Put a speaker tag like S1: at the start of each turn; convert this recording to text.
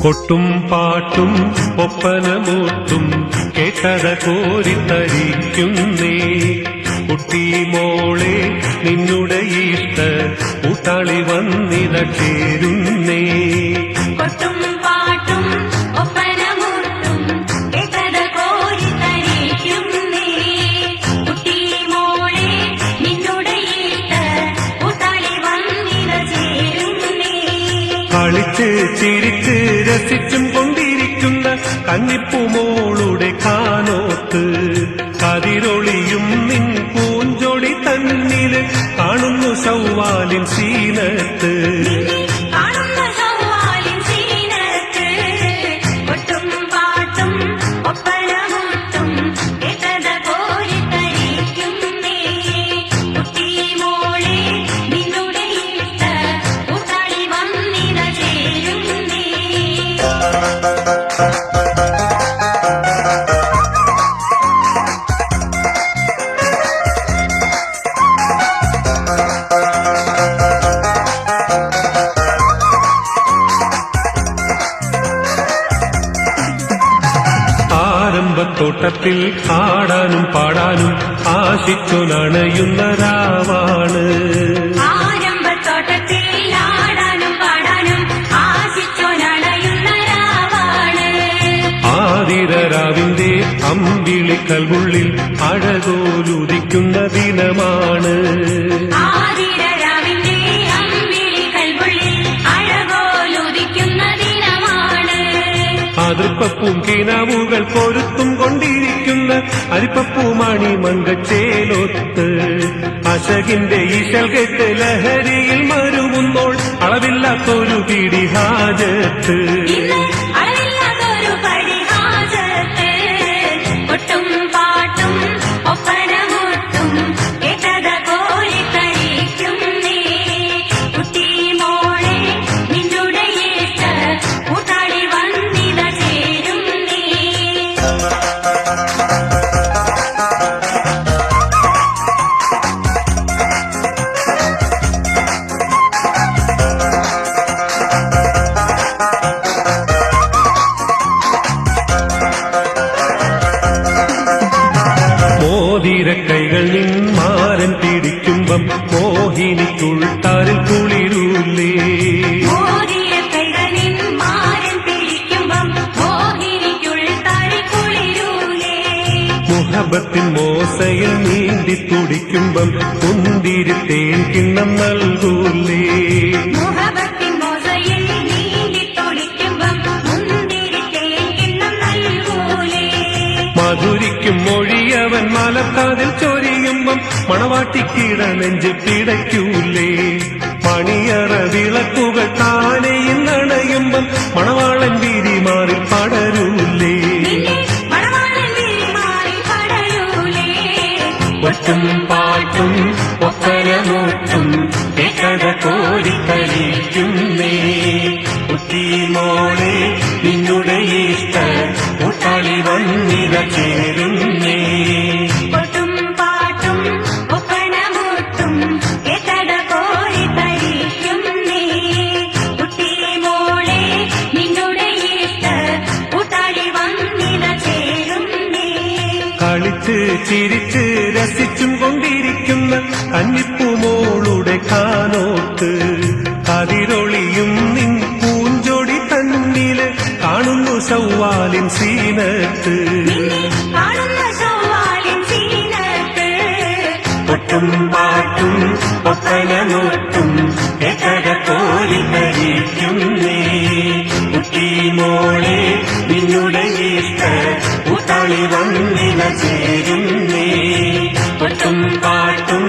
S1: കൊട്ടും പാട്ടും ഒപ്പനമൂട്ടും കേട്ടത കോരിത്തരിക്കുന്നേ കുട്ടി മോളെ നിന്നുടെ ഇഷ്ട കൂട്ടാളി വന്നിത ചേരുന്നേ.
S2: കൊട്ടും പാട്ടും ഒപ്പനമൂട്ടും കേട്ടത കോരിത്തരിക്കുന്നേ കുട്ടി മോളെ നിന്നുടെ ഇഷ്ട കൂട്ടാളി വന്നിത ചേരുന്നേ.
S1: കളിച്ച് ചിരിച്ച് രസിച്ചും കൊണ്ടിരിക്കുന്ന കന്നിപ്പുമോളുടെ കാനോത്ത് കതിരൊളിയും നിൻ പൂഞ്ചൊടി തന്നില് കാണുന്നു ശൗവാലിൻ സീനത്ത്. തോട്ടത്തിൽ ആടാനും പാടാനും ആശിച്ചു നണയുന്ന രാവാണ്.
S2: ആരംഭത്തോട്ടത്തിൽ ആടാനും പാടാനും ആശിച്ചു നണയുന്ന രാവാണ്.
S1: ആതിരരാവിന്റെ അമ്പിളിക്കൽവുള്ളിൽ അഴകോലുദിക്കുന്ന ദിനമാണ്.
S2: ആതിരരാവിന്റെ അമ്പിളിക്കൽവുള്ളിൽ അഴകോലുദിക്കുന്ന ദിനമാണ്.
S1: അതിർപ്പപ്പും കിനാവുകൾ പൊരുത്തും കൊണ്ടിരിക്കുന്ന അരിപ്പപ്പൂമണി മങ്കച്ചേലൊത്ത് അശകിന്റെ ഈശൽ കെട്ട് ലഹരിയിൽ മരുവുന്നോൾ അളവില്ലാത്തൊരു പിടി ഹാജത്ത്.
S2: കൊട്ടും പാട്ടും ഒപ്പനമൂട്ടും കേട്ടത കോരിത്തരിക്കുന്നേ കുട്ടി മോളെ നിന്നുടെ ഇഷ്ട കൂട്ടാളി വന്നിത ചേരുന്നേ.
S1: മോതിരക്കൈകൾ നിന്മാരൻ പിടിക്കുമ്പം മോഹിനിക്കുൾത്താരിൽ കുളിരൂലേ.
S2: മോതിരക്കൈകൾ നിന്മാരൻ പിടിക്കുമ്പം മോഹിനിക്കുൾത്താരിൽ കുളിരൂലേ.
S1: മുഹബത്തിൻ മോസയിൽ നീന്തി തുടിക്കുമ്പം കുന്തിരിത്തേൻ കിണ്ണം നൽകൂലേ.
S2: മുഹബത്തിൻ മോസയിൽ നീന്തി തുടിക്കുമ്പം മുന്തിരിത്തേൻ കിണ്ണം നൽകൂലേ.
S1: മധുരിക്കും മൊഴിയവൻ മലക്കാതിൽ ചൊരിയുമ്പം മണവാട്ടിക്കീട നെഞ്ച് പിടയ്ക്കൂലേ. മണിയറ വിളക്കുകൾ താനെയും നണയുമ്പം മണവാളൻ വീതി മാറി പടരൂലേ. കൊട്ടും പാട്ടും ഒപ്പനമൂട്ടും കേട്ടത കോരിത്തരിക്കുന്നേ കുട്ടി മോളെ നിന്നുടെ ഇഷ്ട കൂട്ടാളി വന്നിത ചേരുന്നേ.
S2: കൊട്ടും പാട്ടും ഒപ്പനമൂട്ടും കേട്ടത കോരിത്തരിക്കുന്നേ കുട്ടി മോളെ നിന്നുടെ ഇഷ്ട കൂട്ടാളി വന്നിത ചേരുന്നേ.
S1: കളിച്ച് ചിരിച്ച് രസിച്ചും കൊണ്ടിരിക്കുന്ന കന്നിപ്പുമോളുടെ കാനോത്ത് കതിരൊളിയും നിൻ പൂഞ്ചൊടി തന്നില് കാണുന്നു ശൗവാലിൻ സീനത്ത്. കൊട്ടും പാട്ടും ഒപ്പനമൂട്ടും കേട്ടത കോരിത്തരിക്കുന്നേ കുട്ടി മോളെ നിന്നുടെ ഇഷ്ട കൂട്ടാളി വന്നിത ചേരുന്നേ. കൊട്ടും പാട്ടും